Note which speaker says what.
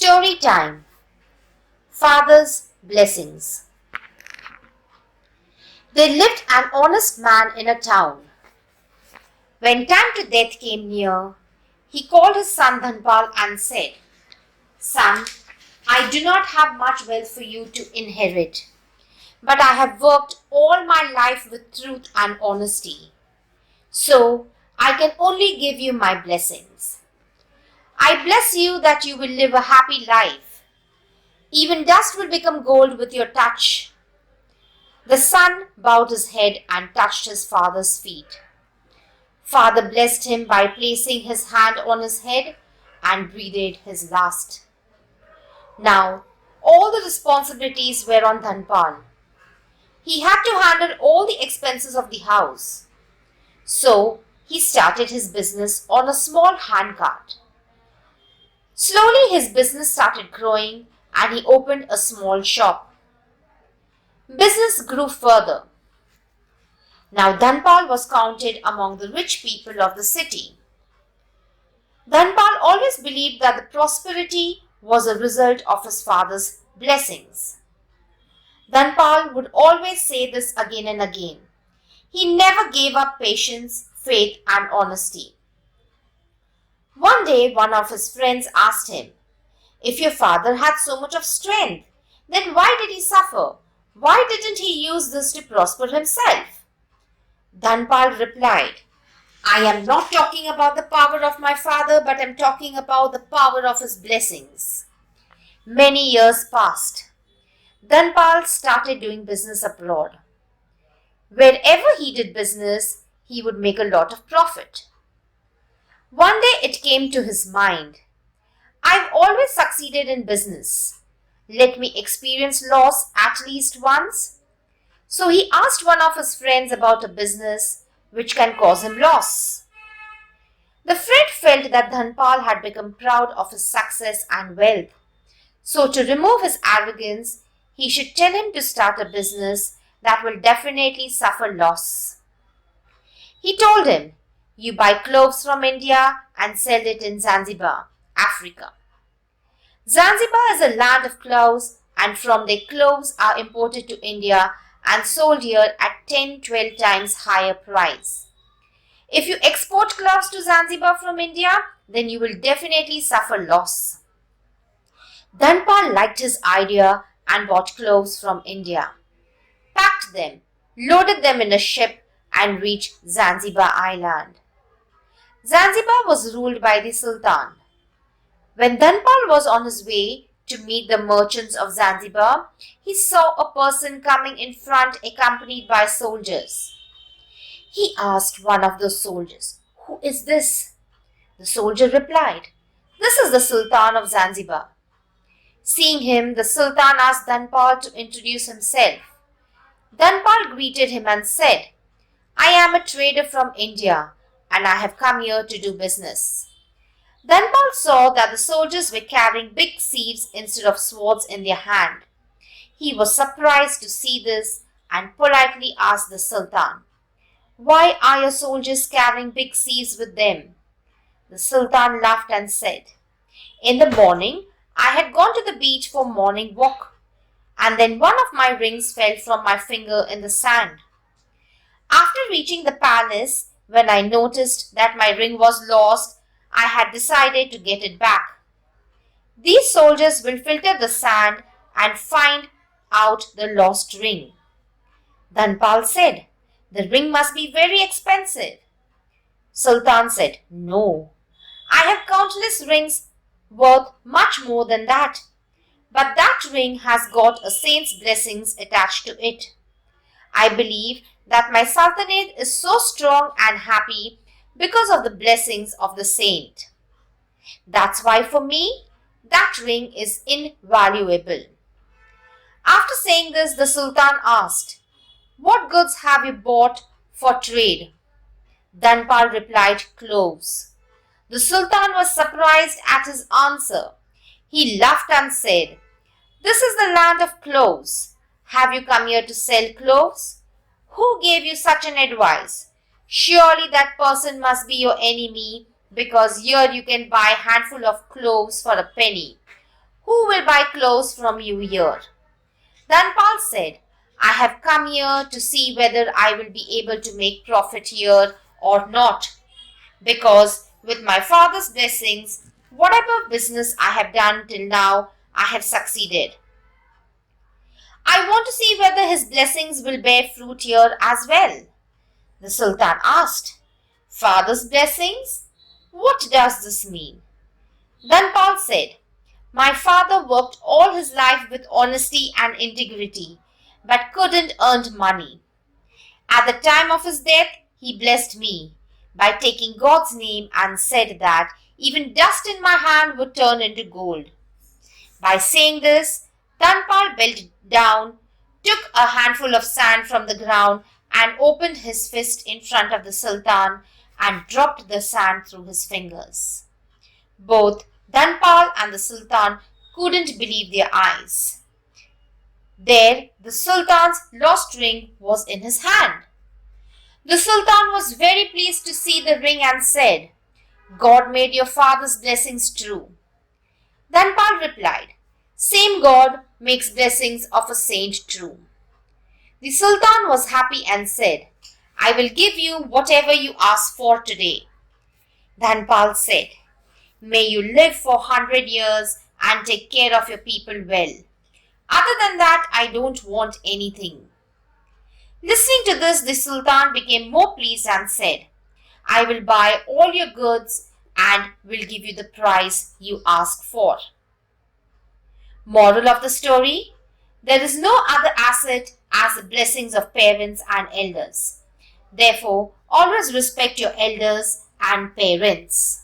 Speaker 1: Story time. Father's blessings. There lived an honest man in a town. When time to death came near, he called his son Dhanpal and said, "Son, I do not have much wealth for you to inherit, but I have worked all my life with truth and honesty. So I can only give you my blessings. I bless you that you will live a happy life. Even dust will become gold with your touch." The son bowed his head and touched his father's feet. Father blessed him by placing his hand on his head and breathed his last. Now, all the responsibilities were on Dhanpal. He had to handle all the expenses of the house. So, he started his business on a small handcart. Slowly, his business started growing and he opened a small shop. Business grew further. Now Dhanpal was counted among the rich people of the city. Dhanpal always believed that the prosperity was a result of his father's blessings. Dhanpal would always say this again and again. He never gave up patience, faith, and honesty. One day, one of his friends asked him, "If your father had so much of strength, then why did he suffer? Why didn't he use this to prosper himself?" Dhanpal replied, "I am not talking about the power of my father, but I am talking about the power of his blessings." Many years passed. Dhanpal started doing business abroad. Wherever he did business, he would make a lot of profit. One day it came to his mind, "I've always succeeded in business. Let me experience loss at least once." So he asked one of his friends about a business which can cause him loss. The friend felt that Dhanpal had become proud of his success and wealth. So to remove his arrogance, he should tell him to start a business that will definitely suffer loss. He told him, "You buy cloves from India and sell it in Zanzibar, Africa. Zanzibar is a land of cloves, and from there cloves are imported to India and sold here at 10-12 times higher price. If you export cloves to Zanzibar from India, then you will definitely suffer loss." Dhanpal liked his idea and bought cloves from India, packed them, loaded them in a ship, and reached Zanzibar Island. Zanzibar was ruled by the Sultan. When Dhanpal was on his way to meet the merchants of Zanzibar, he saw a person coming in front accompanied by soldiers. He asked one of those soldiers, "Who is this?" The soldier replied, "This is the Sultan of Zanzibar." Seeing him, the Sultan asked Dhanpal to introduce himself. Dhanpal greeted him and said, "I am a trader from India and I have come here to do business." Dhanpal saw that the soldiers were carrying big sieves instead of swords in their hand. He was surprised to see this and politely asked the Sultan, "Why are your soldiers carrying big sieves with them?" The Sultan laughed and said, "In the morning, I had gone to the beach for morning walk, and then one of my rings fell from my finger in the sand. After reaching the palace, when I noticed that my ring was lost, I had decided to get it back. These soldiers will filter the sand and find out the lost ring." Dhanpal said, "The ring must be very expensive." Sultan said, "No, I have countless rings worth much more than that, but that ring has got a saint's blessings attached to it. I believe that my sultanate is so strong and happy because of the blessings of the saint. That's why for me, that ring is invaluable." After saying this, the Sultan asked, "What goods have you bought for trade?" Dhanpal replied, "Cloves." The Sultan was surprised at his answer. He laughed and said, "This is the land of cloves. Have you come here to sell cloves? Who gave you such an advice? Surely that person must be your enemy, because here you can buy a handful of cloves for a penny. Who will buy clothes from you here?" Dhanpal said, "I have come here to see whether I will be able to make profit here or not, because with my father's blessings, whatever business I have done till now, I have succeeded. I want to see whether his blessings will bear fruit here as well." The Sultan asked, "Father's blessings? What does this mean?" Dhanpal said, "My father worked all his life with honesty and integrity, but couldn't earn money. At the time of his death, he blessed me by taking God's name and said that even dust in my hand would turn into gold. By saying this, Dhanpal bent down, took a handful of sand from the ground, and opened his fist in front of the Sultan and dropped the sand through his fingers. Both Dhanpal and the Sultan couldn't believe their eyes. There, the Sultan's lost ring was in his hand. The Sultan was very pleased to see the ring and said, "God made your father's blessings true." Dhanpal replied, "Same God makes blessings of a saint true." The Sultan was happy and said, "I will give you whatever you ask for today." Dhanpal said, "May you live for 100 years and take care of your people well. Other than that, I don't want anything." Listening to this, the Sultan became more pleased and said, "I will buy all your goods and will give you the price you ask for." Moral of the story: there is no other asset as the blessings of parents and elders. Therefore, always respect your elders and parents.